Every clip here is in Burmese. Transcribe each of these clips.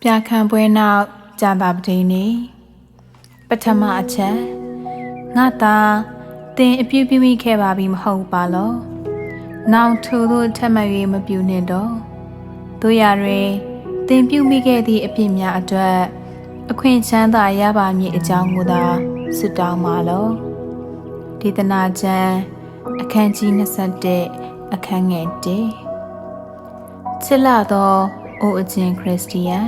ပြခံပွဲနောက်ကြာတာပတိနေပထမအချက်ငါသာတင်အပြည့်ပြည့်မိခဲ့ပါပြီမဟုတ်ပါလောနောင်ထို့သို့ထပ်မ၍မပြူနှင့်တော့တို့ရတွင်တင်ပြုမိခဲ့သည့်အပြစ်များအတွက်အခွင့်ချမ်းသာရပါမည်အကြောင်းကိုသာဆုတောင်းပါလောဒေသနာကျမ်းအခန်းကြီး21အခန်းငယ်1ချစ်လာသောအိုအချင်းခရစ်စတီယန်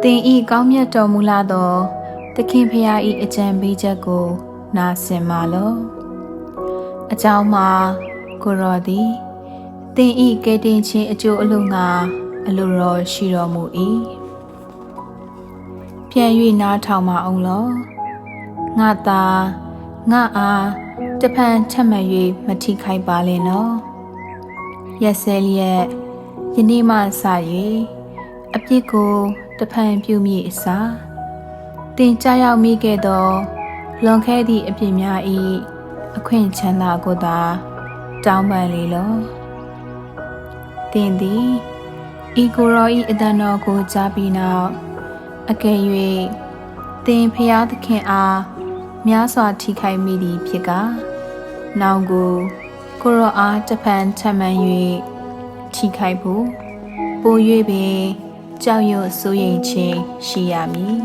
သင်ဤကောင်းမြတ်တော်မူလာသောသခင်ဖရာဤအကြံပေးချက်ကိုနာဆင်ပါလောအကြောင်းမှာကိုရောသည်သင်ဤကယ်တင်ခြင်းအကျိုးအလို့ငါအလိုတော်ရှိတော်မူ၏ပြန်၍နားထောင်ပါအောင်လောငါသာငါအားတဖန်ထပ်မံ၍မထိခိုက်ပါလေနော်ရက်စဲလျက်ယနေ့မှစ၍အပြစ်ကိုတဖန်ပြုမိအစားတင်ကြရောက်မိခဲ့သောလွန်ခဲ့သည့်အပြစ်များ၏အခွင့်ချမ်းသာကိုသာတောင်းပန်လေလောတင်သည်ဤကိုယ်တော်၏အသံတော်ကိုကြားပြီးနောက်အကယ်၍သင်ဖျားသခင်အားများစွာထိခိုက်မိသည်ဖြစ်ကာနောင်ကိုကိုယ်တော်အားတဖန်ထပ်မံ၍ထိခိုက်ဖို့ပို၍ပင်ကြောက်ရွံ့စိုးရိမ်ခြင်းရှိရမည်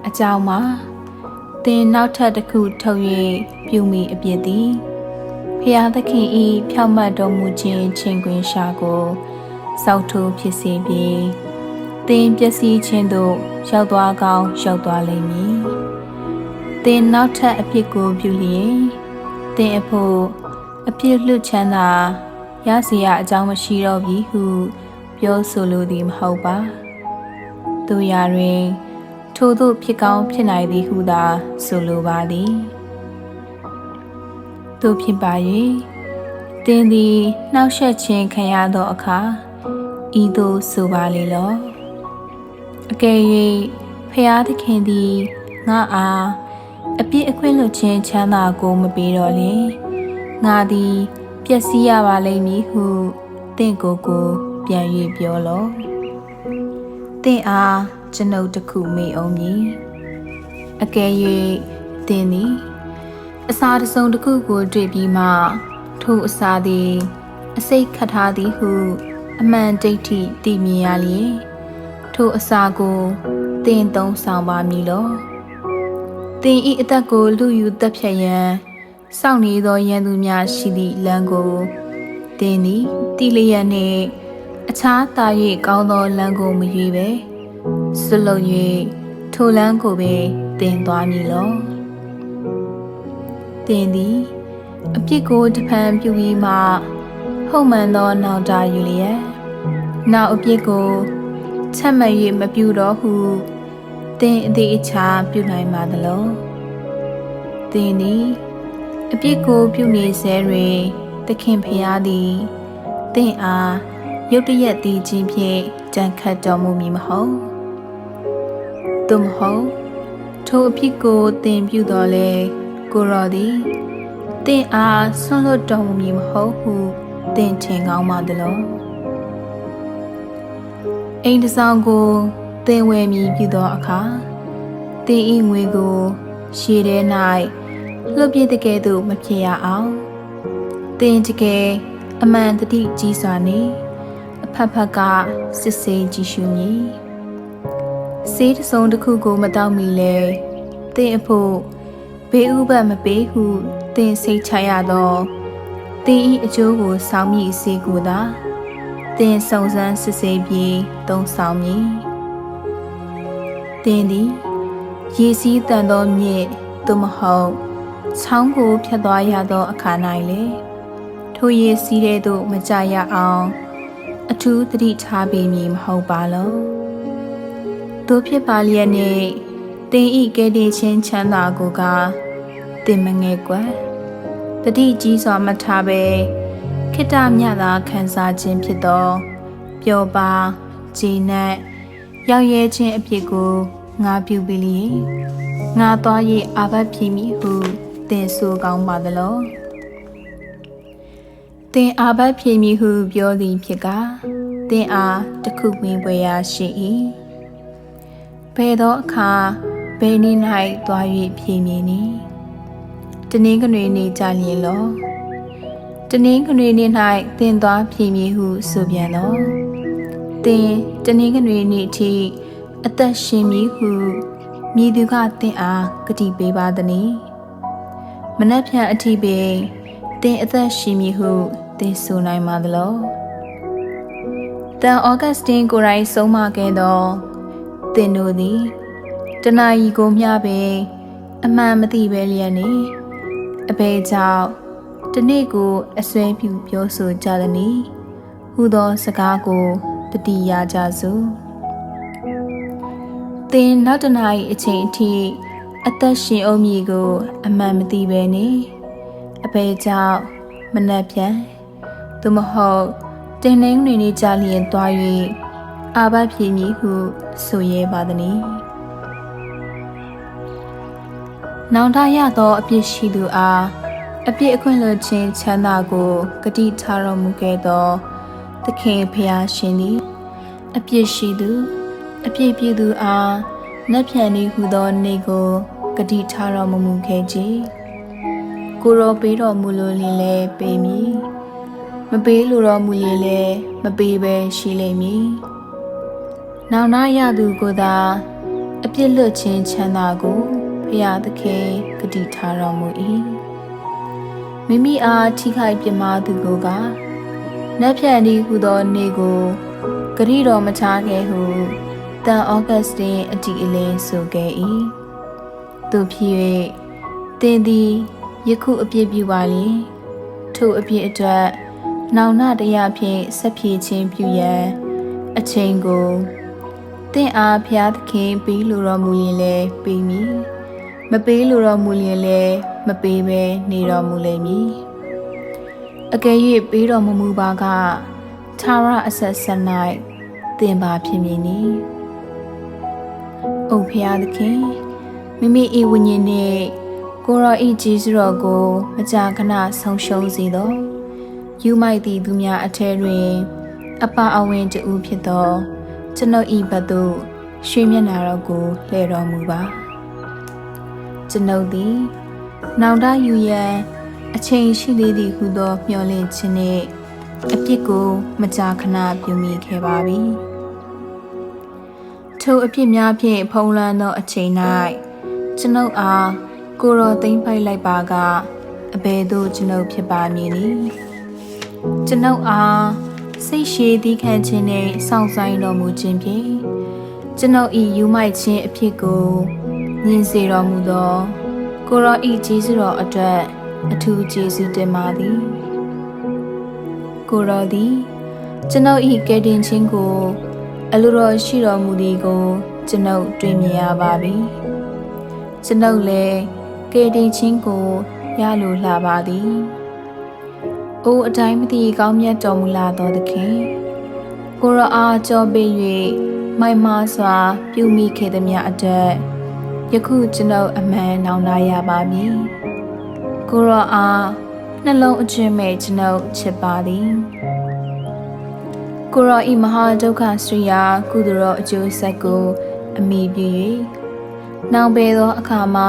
အကြောင်းမှာသင်နောက်ထပ်တစ်ခုထုတ်၍ပြုမိအပြစ်သည်ဖျားသခင်၏ဖြောင့်မတ်တော်မူခြင်းချင်းခွင်ရှာကိုစောက်ထိုးဖြစ်စေပြီးသင်ပျက်စီးခြင်းသို့ရောက်သွားကောင်းရောက်သွားလိမ့်မည်သင်နောက်ထပ်အပြစ်ကိုပြုလျင်သင်အဖို့အပြစ်လွတ်ချမ်းသာရစီရအကြောင်းမရှိတော့ပြီဟုပြောဆိုလိုသည်မဟုတ်ပါတို့ရာတွင်ထို့သို့ဖြစ်ကောင်းဖြစ်နိုင်သည်ဟုသာဆိုလိုပါသည်တို့ဖြစ်ပါ၍သင်သည်နှောက်ယှက်ခြင်းခံရသောအခါဤသို့ဆိုပါလေလောအကယ်၍ဖျားသခင်သည်ငါအားအပြစ်အခွင့်လွတ်ခြင်းချမ်းသာကိုမပေးတော့လျှင်ငါသည်ပျက်စီးရပါလိမ့်မည်ဟုသင်ကိုယ်ကိုပြန်၍ပြောလောသင်အားကျွန်ုပ်တစ်ခုမေးအောင်မည်အကယ်၍သင်သည်အစာတစ်စုံတစ်ခုကိုတွေ့ပြီးမှထိုအစာသည်အစိတ်ခတ်ထားသည်ဟုအမှန်ဒိဋ္ဌိသိမြင်ရလျင်ထိုအစာကိုသင်သုံးဆောင်ပါမည်လောသင်ဤအသက်ကိုလူယူသက်ဖြတ်ရန်စောင့်နေသောရန်သူများရှိသည့်လမ်းကိုသင်သည်တိလျက်နှင့်အခြားသာ၍ကောင်းသောလမ်းကိုမရွေးပဲဆွလုံ၍ထိုလမ်းကိုပင်သင်သွားမည်လောသင်သည်အပြစ်ကိုတဖန်ပြုပြီးမှဟုတ်မှန်သောနောက်တာယူလျက်နောက်အပြစ်ကိုချက်မှတ်၍မပြုတော့ဟုသင်အသေးအချာပြုနိုင်ပါသလောသင်သည်အပြစ်ကိုပြုနေစေတွင်သခင်ဖျားသည်သင်အားရုတ်တရက်တည်ခြင်းဖြင့်ကြံခတ်တော်မူမည်မဟုတ်သို့မဟုတ်ထိုအဖြစ်ကိုသင်ပြုတော်လဲကိုရောသည်သင်အားဆွန့်လွတ်တော်မူမည်မဟုတ်ဟုသင်ထင်ကောင်းပါသလောအိမ်တစ်ဆောင်ကိုသင်ဝယ်မည်ပြုသောအခါသင်၏ငွေကိုရှေ့ထဲ၌လွတ်ပြတဲ့ကဲ့သို့မဖြစ်ရအောင်သင်တကယ်အမှန်တတိကြီးစွာနှင့်အဖက်ဖက်ကစစ်ဆေးကြည့်ရှုမည်ဆေးတစ်စုံတစ်ခုကိုမတောက်မီလဲသင်အဖို့ဘေးဥပတ်မပေးဟုသင်စိတ်ချရသောသင်၏အကျိုးကိုဆောင်မည့်ဆေးကိုသာသင်စုံစမ်းစစ်ဆေးပြီးသုံးဆောင်မည်သင်သည်ရေစီးတန်သောမြစ်သို့မဟုတ်ချောင်းကိုဖြတ်သွားရသောအခါ၌လေထိုရေစီးတဲ့သို့မကြရအောင်အထူးသတိထားပေးမည်မဟုတ်ပါလောတို့ဖြစ်ပါလျက်နှင့်သင်ဤကယ်တင်ခြင်းချမ်းသာကိုကသင်မငယ်ကွယ်တတိကြီးစွာမထားပဲခိတ္တမြတ်သာခံစားခြင်းဖြစ်သောပျော်ပါကြည်နက်ရောက်ရဲခြင်းအဖြစ်ကိုငါပြုပြီးလျင်ငါသွား၍အာဘတ်ဖြစ်မည်ဟုသင်ဆိုကောင်းပါသလောသင်အာဘတ်ဖြစ်မည်ဟုပြောသည်ဖြစ်ကာ တင်းအားတစ်ခုဝင်ပွဲရရှိ၏ဘယ်သောအခါဘယ်နည်း၌သွား၍ဖြေမြင်နီတနင်္ဂနွေနေ့ကြလျင်လောတနင်္ဂနွေနေ့၌တင်သွားဖြေမြည်ဟုဆိုပြန်သောတင်တနင်္ဂနွေနေ့အထိအသက်ရှင်မည်ဟုမြည်သူကတင်အားဂတိပေးပါသည်။မနက်ဖြန်အထိပင်တင်အသက်ရှင်မည်ဟုတင်ဆိုနိုင်ပါသလော။တန်ဩဂတ်စတင်ကိုယ်တိုင်ဆုံးမခဲ့သောတင်တို့သည်တနာရီကိုမျှပင်အမှန်မသိပဲလျက်နေအဘယ်ကြောင့်တနေ့ကိုအစွဲပြုပြောဆိုကြသည်။ဟူသောစကားကိုတတိယကြစို့သင်နောက်တနာရီအချိန်အထိအသက်ရှင်အောင်မည်ကိုအမှန်မသိပဲနေအဘယ်ကြောင့်မနှက်ပြန်သို့မဟုတ်တင်နှင်းနေနေကြလျင်သွား၍အာဘဖြေမည်ဟုဆိုရဲပါသည်။နောင်တရသောအပြစ်ရှိသူအားအပြစ်အခွင့်လွှတ်ခြင်းချမ်းသာကိုဂတိထားတော်မူခဲ့သောသခင်ဖျားရှင်သည်အပြစ်ရှိသူအပြစ်ပြုသူအားနတ်ဖြန်ဤဟုသောနေကိုဂတိထားတော်မူခဲ့ကြ။ကိုရောပေးတော်မူလို့လျင်လည်းပေးမည်။မပေးလိုတော်မူရင်လည်းမပေးပဲရှိလိမ့်မည်။နောင်နာရသူကိုသာအပြစ်လွတ်ခြင်းချမ်းသာကိုဖရာသခင်ဂတိထားတော်မူ၏။မိမိအားထိခိုက်ပြမသူကိုကနတ်ဖြန်ဤဟုသောနေကိုဂတိတော်မချခဲ့ဟုတန်ဩဂတ်စတင်အတီအလင်းဆိုခဲ့၏သူဖြစ်၍တင်သည်ယခုအပြစ်ပြုပါလေထိုအပြစ်အတွက်နောင်နာတရားဖြင့်ဆက်ဖြည့်ခြင်းပြုရန်အချိန်ကိုတင့်အားဖျားသခင်ပေးလိုတော်မူရင်လည်းပေးမည်မပေးလိုတော်မူရင်လည်းမပေးဘဲနေတော်မူလိမ့်မည်အကယ်၍ပေးတော်မူပါကသာရအဆက်ဆက်၌တင်ပါဖြစ်မည်နီအိုဖျားသခင်မိမိဤဝိညာဉ်နှင့်ကိုရောဤကျေးဇူးတော်ကိုမကြာခဏဆုံးရှုံးစေသောယူမိုက်သည့်သူများအထဲတွင်အပအဝင်တူဖြစ်သောကျွန်ုပ်ဤဘတ်သို့ရွှေမျက်နာတော်ကိုလှည့်တော်မူပါကျွန်ုပ်သည်နောင်တယူရန်အချိန်ရှိသေးသည်ဟုသောမျှော်လင့်ခြင်းနှင့်အပြစ်ကိုမကြာခဏပြုမိခဲ့ပါပြီထိုအပြစ်များဖြင့်ဖုံးလွှမ်းသောအချိန်၌ကျွန်ုပ်အားကိုရောသိမ့်ပိုက်လိုက်ပါကအဘယ်သို့ကျွန်ုပ်ဖြစ်ပါမည်နည်းကျွန်ုပ်အားစိတ်ရှည်သီးခံခြင်းနှင့်စောင့်ဆိုင်တော်မူခြင်းဖြင့်ကျွန်ုပ်၏ယူမိုက်ခြင်းအဖြစ်ကိုမြင်စေတော်မူသောကိုရော၏ကျေးဇူးတော်အတွက်အထူးကျေးဇူးတင်ပါသည်ကိုရောသည်ကျွန်ုပ်၏ကယ်တင်ခြင်းကိုအလိုတော်ရှိတော်မူသည်ကိုကျွန်ုပ်တွေ့မြင်ရပါပြီကျွန်ုပ်လည်းကယ်တင်ခြင်းကိုရလိုလှပါသည်အိုးအတိုင်းမသိကောင်းမြတ်တော်မူလာသောသခင်ကိုရောအားကြောပေး၍မိုက်မားစွာပြုမိခဲ့သည်များအတွက်ယခုကျွန်ုပ်အမှန်နောင်နာရပါမည်ကိုရောအားနှလုံးအကျွမ်းမဲ့ကျွန်ုပ်ချစ်ပါသည်ကိုရောဤမဟာဒုက္ခစရိယာကုသိုလ်တော်အကျိုးဆက်ကိုအမိပြု၍နောင်ပေသောအခါမှ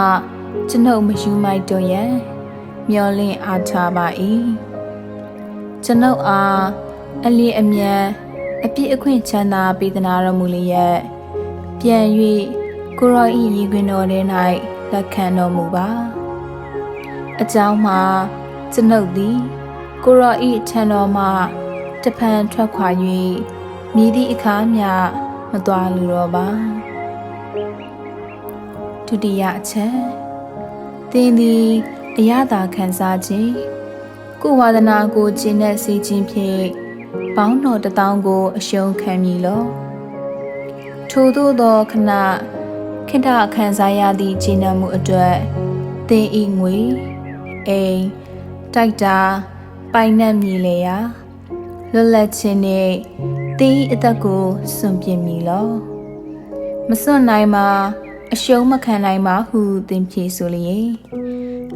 ကျွန်ုပ်မယူမိုက်တော့ရန်မျော်လင့်အားထားပါ၏ကျွန်ုပ်အားအလင်းအမြန်အပြည့်အခွင့်ချမ်းသာပေးသနာတော်မူလျက်ပြန်၍ကိုရောဤရည်ခွင်တော်ထဲ၌လက်ခံတော်မူပါအကြောင်းမှာကျွန်ုပ်သည်ကိုရောဤထံတော်မှတဖန်ထွက်ခွာ၍မြည်သည့်အခါမျှမသွားလိုတော့ပါဒုတိယအချက်သင်သည်အရသာခံစားခြင်းကိုယ်ဝါဒနာကိုကျင့်တဲ့စေခြင်းဖြင့်ပေါင်းတော်1000ကိုအရှုံးခံမည်လောထို့သောခဏခိတ္တခံစားရသည့်ကျင့်တတ်မှုအတွက်သင်ဤငွေအိမ်တိုက်တာပိုင်နှံ့မြည်လေရာလွတ်လပ်ခြင်းနှင့်သင်၏အသက်ကိုစွန့်ပစ်မည်လောမစွန့်နိုင်မှာအရှုံးမခံနိုင်ပါဟုသင်ဖြေဆိုလျင်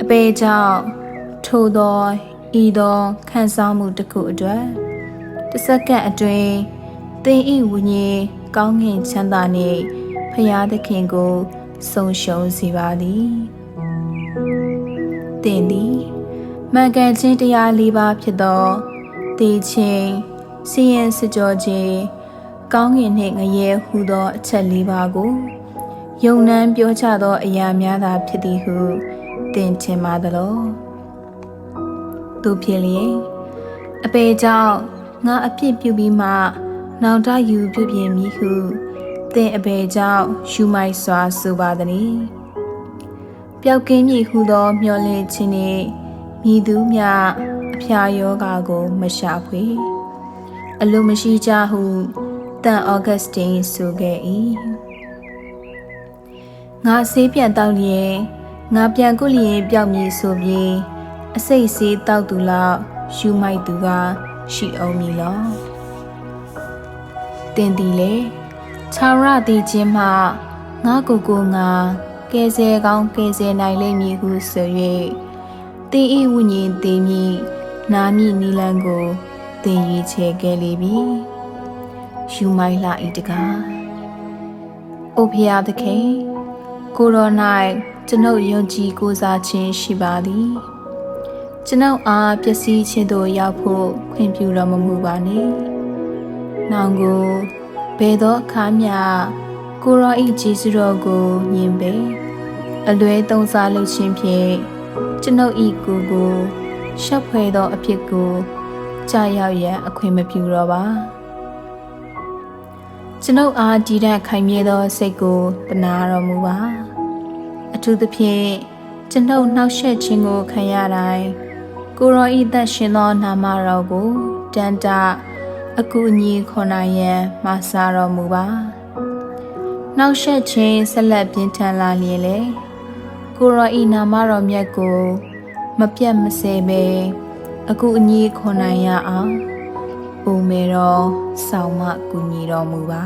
အပေကြောင့်ထိုသောဤသောခံစားမှုတစ်ခုအတွက်တစ်စက္ကန့်အတွင်း သင်ဤဝိညာဉ်ကောင်းငင်ချမ်းသာနှင့်ဖရာသခင်ကိုဆုံးရှုံးစေပါသည်သင်သည်မှန်ကန်ခြင်းတရား၄ပါးဖြစ်သောတေခြင်းစီရင်စကြောခြင်းကောင်းငင်နှင့်ငရဲဟုသောအချက်၄ပါးကိုယုံနှံပြောချသောအရာများသာဖြစ်သည်ဟုသင်ထင်ပါသလောသူဖြစ်လျင်အပေကြောင့်ငါအပြစ်ပြုပြီးမှနောင်တယူပြုပြင်မည်ဟုသင်အပေကြောင့်ယူမိုက်စွာဆိုပါသည်ပျောက်ကင်းမည်ဟုသောမျှော်လင့်ခြင်းနှင့်မြည်သူမျှအဖျားယောဂါကိုမရှာဖွေအလိုမရှိကြဟုတန်ဩဂတ်စတင်ဆိုခဲ့၏ငါဆေးပြန်တောက်လျင်ငါပြန်ကုလျင်ပြောက်မည်ဆိုပြီးအစိတ်ဆေးတောက်သူလောက်ယူမိုက်သူကရှိအောင်မည်လောတင်သည်လေခြာရသည်ချင်းမှငါကိုကိုငါကဲဆဲကောင်းကဲဆဲနိုင်လိမ့်မည်ဟုဆို၍တင်ဤဝိညာဉ်တင်မည်နာမည်နီလန်းကိုတင်ရွေးချယ်ခဲ့လေပြီယူမိုက်လာဤတကားအိုဖျားသခင်ကိုရော၌ကျွန်ုပ်ယုံကြည်ကိုးစားခြင်းရှိပါသည်ကျွန်ုပ်အားပျက်စီးခြင်းသို့ရောက်ဖို့ခွင့်ပြုတော်မမူပါနှင့်နောင်ကိုဘယ်သောအခါမျှကိုရောဤကျေးဇူးတော်ကိုညင်ပေအလွဲသုံးစားလုပ်ခြင်းဖြင့်ကျွန်ုပ်ဤကိုရှက်ဖွယ်သောအဖြစ်ကိုကြာရောက်ရန်အခွင့်မပြုတော့ပါကျွန်ုပ်အားတည်တံ့ခိုင်မြဲသောစိတ်ကိုတနာတော်မူပါအထူးသဖြင့်ကျွန်ုပ်နှောက်ယှက်ခြင်းကိုခံရတိုင်းကိုရောဤသက်ရှင်သောနာမတော်ကိုတန်တအကူအညီခေါ်နိုင်ရန်မဆာတော်မူပါနှောက်ယှက်ခြင်းဆက်လက်ပြင်းထန်လာလျင်လေကိုရောဤနာမတော်မြတ်ကိုမပြတ်မစဲပဲအကူအညီခေါ်နိုင်ရအောင်အိုမေတော်ဆောင်မကူညီတော်မူပါ